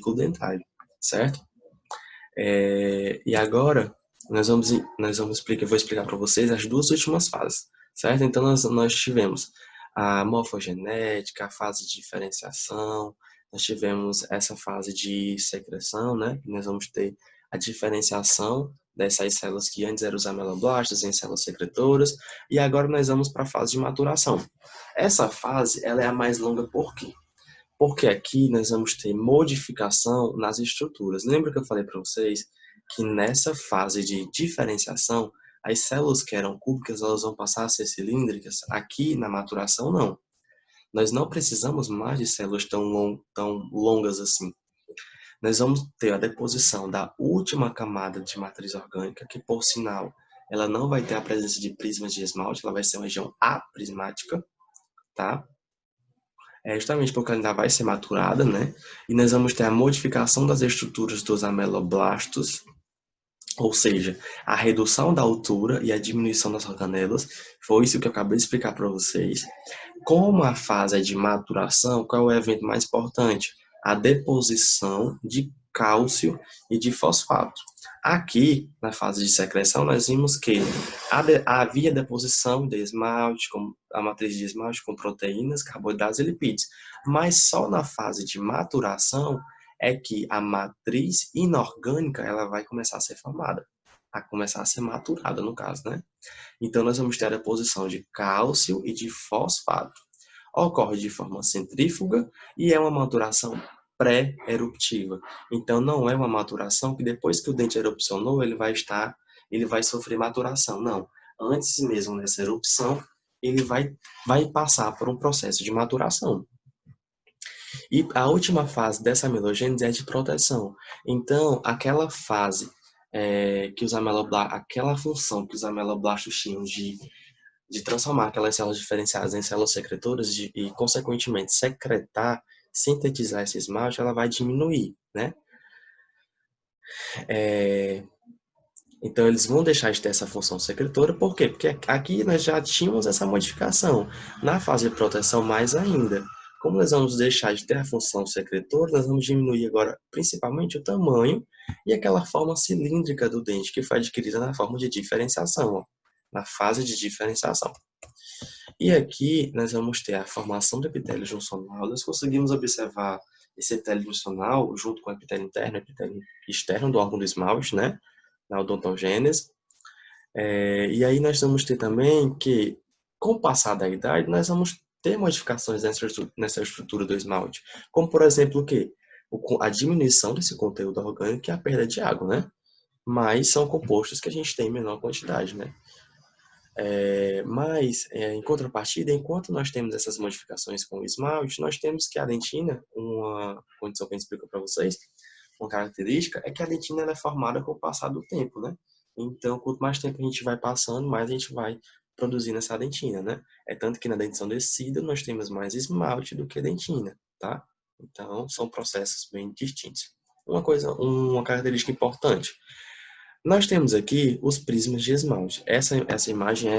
ciclo dentário, certo? E agora, eu vou explicar para vocês as duas últimas fases, certo? Então, nós tivemos a morfogenética, a fase de diferenciação, nós tivemos essa fase de secreção, né? Nós vamos ter a diferenciação dessas células que antes eram os ameloblastos em células secretoras, e agora nós vamos para a fase de maturação. Essa fase, ela é a mais longa por quê? Porque aqui nós vamos ter modificação nas estruturas. Lembra que eu falei para vocês que nessa fase de diferenciação, as células que eram cúbicas, elas vão passar a ser cilíndricas? Aqui na maturação, não. Nós não precisamos mais de células tão longas assim. Nós vamos ter a deposição da última camada de matriz orgânica, que por sinal, ela não vai ter a presença de prismas de esmalte, ela vai ser uma região aprismática, tá? Justamente porque ela ainda vai ser maturada, né? E nós vamos ter a modificação das estruturas dos ameloblastos, ou seja, a redução da altura e a diminuição das organelas. Foi isso que eu acabei de explicar para vocês. Como a fase é de maturação, qual é o evento mais importante? A deposição de cálcio e de fosfato. Aqui, na fase de secreção, nós vimos que havia deposição de esmalte, a matriz de esmalte com proteínas, carboidratos e lipídios. Mas só na fase de maturação é que a matriz inorgânica ela vai começar a ser formada, a começar a ser maturada, no caso, né? Então, nós vamos ter a deposição de cálcio e de fosfato. Ocorre de forma centrífuga e é uma maturação pré-eruptiva. Então, não é uma maturação que depois que o dente erupcionou, ele vai sofrer maturação. Não. Antes mesmo dessa erupção, ele vai passar por um processo de maturação. E a última fase dessa amelogênese é de proteção. Então, aquela fase aquela função que os ameloblastos tinham de transformar aquelas células diferenciadas em células secretoras e, consequentemente, secretar, sintetizar esse esmalte, ela vai diminuir, né? Então, eles vão deixar de ter essa função secretora, por quê? Porque aqui nós já tínhamos essa modificação. Na fase de proteção, mais ainda. Como nós vamos deixar de ter a função secretora, nós vamos diminuir agora, principalmente, o tamanho e aquela forma cilíndrica do dente, que foi adquirida na forma de diferenciação, ó, na fase de diferenciação. E aqui nós vamos ter a formação do epitélio juncional. Nós conseguimos observar esse epitélio juncional junto com o epitélio interno e o epitélio externo do órgão do esmalte, né? Na odontogênese. E aí nós vamos ter também que, com o passar da idade, nós vamos ter modificações nessa estrutura do esmalte. Como, por exemplo, o quê? A diminuição desse conteúdo orgânico e a perda de água, né? Mas são compostos que a gente tem em menor quantidade, né? Mas, em contrapartida, enquanto nós temos essas modificações com o esmalte, nós temos que a dentina, uma condição que eu explico para vocês, uma característica, é que a dentina ela é formada com o passar do tempo, né? Então, quanto mais tempo a gente vai passando, mais a gente vai produzindo essa dentina, né? É tanto que na dentição descida nós temos mais esmalte do que dentina, tá? Então, são processos bem distintos. Uma característica importante. Nós temos aqui os prismas de esmalte. Essa imagem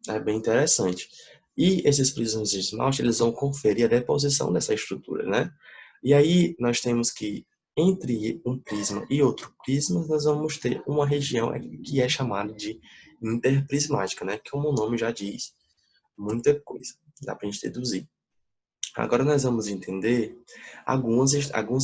é bem interessante. E esses prismas de esmalte, eles vão conferir a deposição dessa estrutura, né? E aí, nós temos que, entre um prisma e outro prisma, nós vamos ter uma região que é chamada de interprismática, né? Como o nome já diz, muita coisa. Dá para a gente deduzir. Agora nós vamos entender alguns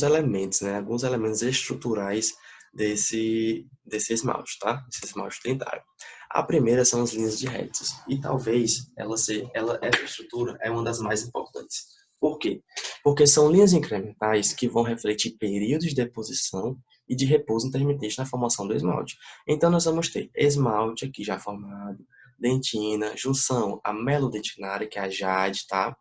elementos, né? Alguns elementos estruturais desse esmalte, tá? Esse esmalte dentário. A primeira são as linhas de Hertz. E talvez essa estrutura é uma das mais importantes. Por quê? Porque são linhas incrementais que vão refletir períodos de deposição e de repouso intermitente na formação do esmalte. Então, nós vamos ter esmalte aqui já formado, dentina, junção amelodentinária, que é a jade, tá?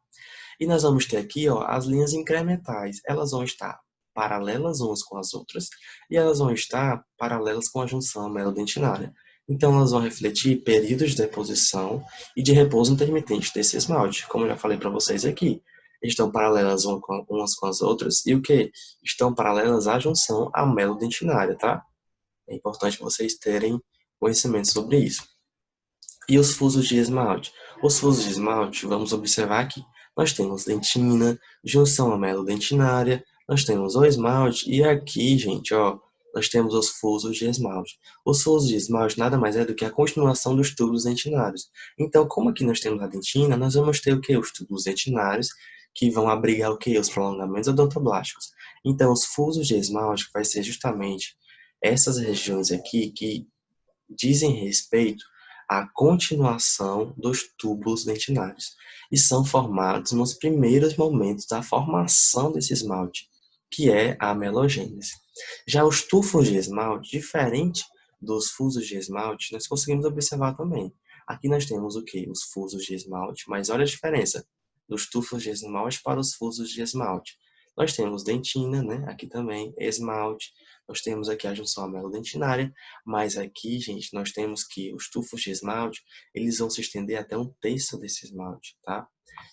E nós vamos ter aqui, ó, as linhas incrementais. Elas vão estar paralelas umas com as outras e elas vão estar paralelas com a junção melodentinária. Então, elas vão refletir períodos de deposição e de repouso intermitente desse esmalte, como eu já falei para vocês aqui. Estão paralelas umas com as outras e o que? Estão paralelas à junção amelodentinária, tá? É importante vocês terem conhecimento sobre isso. E os fusos de esmalte? Os fusos de esmalte, vamos observar aqui. Nós temos dentina, junção amelodentinária, nós temos o esmalte e aqui, gente, ó, nós temos os fusos de esmalte. Os fusos de esmalte nada mais é do que a continuação dos tubos dentinários. Então, como aqui nós temos a dentina, nós vamos ter o quê? Os tubos dentinários, que vão abrigar o quê? Os prolongamentos odontoblásticos. Então, os fusos de esmalte vai ser justamente essas regiões aqui que dizem respeito à continuação dos túbulos dentinários e são formados nos primeiros momentos da formação desse esmalte, que é a amelogênese. Já os tufos de esmalte, diferente dos fusos de esmalte, nós conseguimos observar também. Aqui nós temos o quê? Os fusos de esmalte, mas olha a diferença dos tufos de esmalte para os fusos de esmalte. Nós temos dentina, né? Aqui também, esmalte. Nós temos aqui a junção amelodentinária, mas aqui, gente, nós temos que os tufos de esmalte, eles vão se estender até um terço desse esmalte, tá?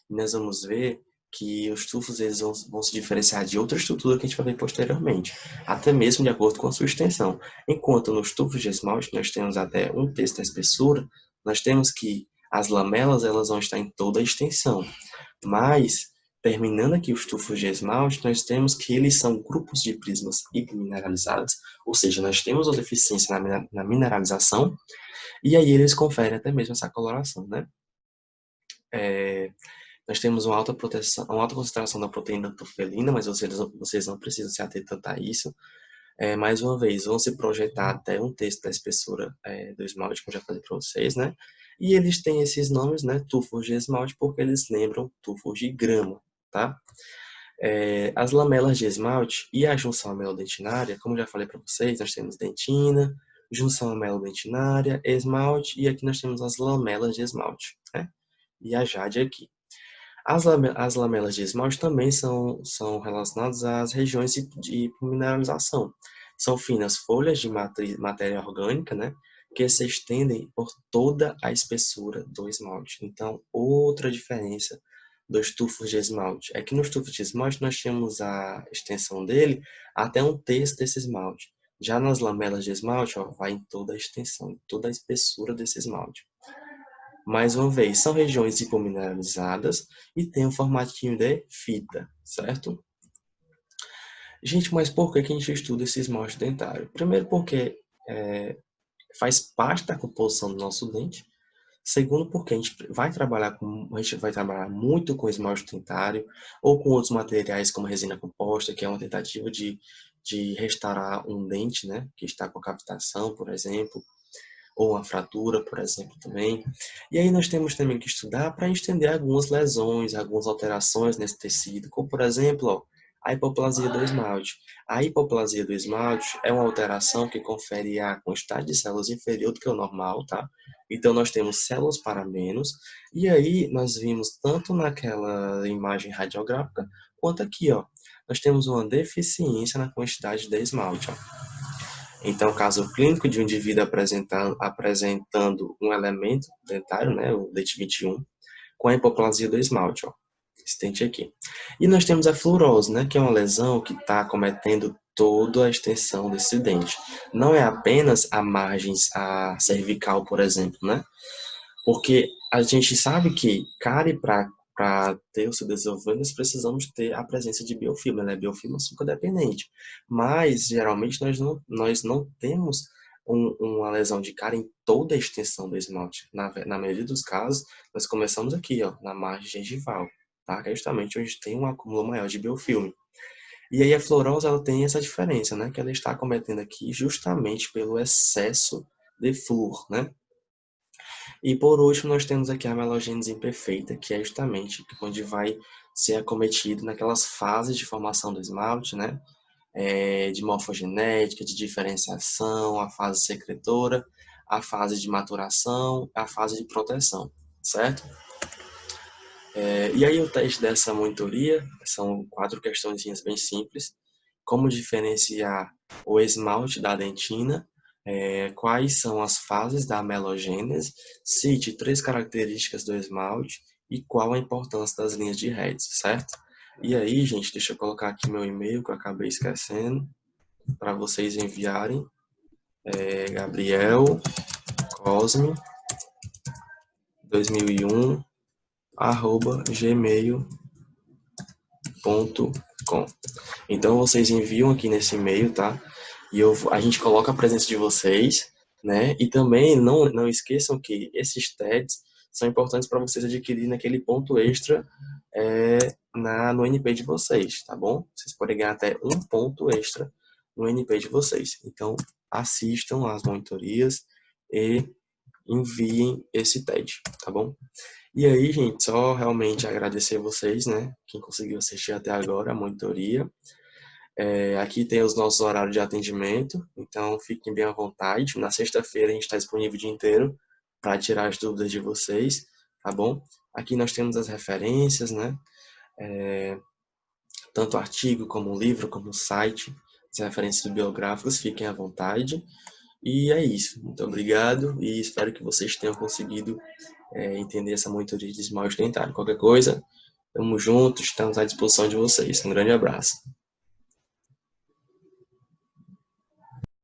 E nós vamos ver que os tufos eles vão se diferenciar de outra estrutura que a gente vai ver posteriormente, até mesmo de acordo com a sua extensão. Enquanto nos tufos de esmalte nós temos até um terço da espessura, nós temos que as lamelas elas vão estar em toda a extensão, mas terminando aqui os tufos de esmalte, nós temos que eles são grupos de prismas hipermineralizados, ou seja, nós temos uma deficiência na mineralização, e aí eles conferem até mesmo essa coloração, né? Nós temos uma alta proteção, uma alta concentração da proteína tufelina, mas vocês não precisam se ater tanto a isso. Mais uma vez, vão se projetar até um terço da espessura do esmalte, como eu já falei para vocês, né? E eles têm esses nomes, né? Tufos de esmalte, porque eles lembram tufos de grama, tá? As lamelas de esmalte e a junção amelodentinária, como já falei para vocês, nós temos dentina, junção amelodentinária, esmalte, e aqui nós temos as lamelas de esmalte, né? E a jade aqui. As lamelas de esmalte também são relacionadas às regiões de mineralização. São finas folhas de matéria orgânica, né, que se estendem por toda a espessura do esmalte. Então, outra diferença dos tufos de esmalte é que nos tufos de esmalte nós temos a extensão dele até um terço desse esmalte. Já nas lamelas de esmalte, ó, vai em toda a extensão, em toda a espessura desse esmalte. Mais uma vez, são regiões hipomineralizadas e tem um formatinho de fita, certo? Gente, mas por que a gente estuda esse esmalte dentário? Primeiro porque faz parte da composição do nosso dente. Segundo porque a gente vai trabalhar muito com esmalte dentário ou com outros materiais como resina composta, que é uma tentativa de restaurar um dente, né, que está com cavitação, por exemplo, ou uma fratura, por exemplo, também. E aí nós temos também que estudar para entender algumas lesões, algumas alterações nesse tecido, como por exemplo, ó, a hipoplasia do esmalte. A hipoplasia do esmalte é uma alteração que confere a quantidade de células inferior do que o normal, tá? Então nós temos células para menos, e aí nós vimos tanto naquela imagem radiográfica, quanto aqui, ó. Nós temos uma deficiência na quantidade de esmalte, ó. Então, caso clínico de um indivíduo apresentando um elemento dentário, né, o DET21, com a hipoplasia do esmalte, ó, esse dente aqui. E nós temos a fluorose, né, que é uma lesão que está acometendo toda a extensão desse dente. Não é apenas a margens, a cervical, por exemplo, né? Porque a gente sabe que cárie para ter o seu desenvolvimento, nós precisamos ter a presença de biofilme, né? Biofilme é açúcar dependente. Mas, geralmente, nós não temos uma lesão de cárie em toda a extensão do esmalte. Na maioria dos casos, nós começamos aqui, ó, na margem gengival, tá? Que é justamente onde tem um acúmulo maior de biofilme. E aí a fluorose, ela tem essa diferença, né? Que ela está acometendo aqui justamente pelo excesso de flúor, né? E por último, nós temos aqui a amelogênese imperfeita, que é justamente onde vai ser acometido naquelas fases de formação do esmalte, né? De morfogenética, de diferenciação, a fase secretora, a fase de maturação, a fase de proteção, certo? E aí o teste dessa monitoria são 4 questõezinhas bem simples. Como diferenciar o esmalte da dentina, quais são as fases da amelogênese, cite 3 características do esmalte e qual a importância das linhas de Hertz, certo? E aí, gente, deixa eu colocar aqui meu e-mail que eu acabei esquecendo, para vocês enviarem. Gabriel Cosme 2001 @gmail.com, gmail.com. Então vocês enviam aqui nesse e-mail, tá? E a gente coloca a presença de vocês, né? E também não esqueçam que esses TEDs são importantes para vocês adquirirem aquele ponto extra no NP de vocês, tá bom? Vocês podem ganhar até um ponto extra no NP de vocês. Então, assistam às monitorias e enviem esse TED, tá bom? E aí, gente, só realmente agradecer vocês, né? Quem conseguiu assistir até agora a monitoria. Aqui tem os nossos horários de atendimento, então fiquem bem à vontade. Na sexta-feira a gente está disponível o dia inteiro para tirar as dúvidas de vocês, tá bom? Aqui nós temos as referências, né? Tanto artigo como livro, como site, as referências bibliográficas, fiquem à vontade. E é isso. Muito obrigado e espero que vocês tenham conseguido entender essa monitoria de esmalte dentário. Qualquer coisa, tamo junto, estamos à disposição de vocês. Um grande abraço.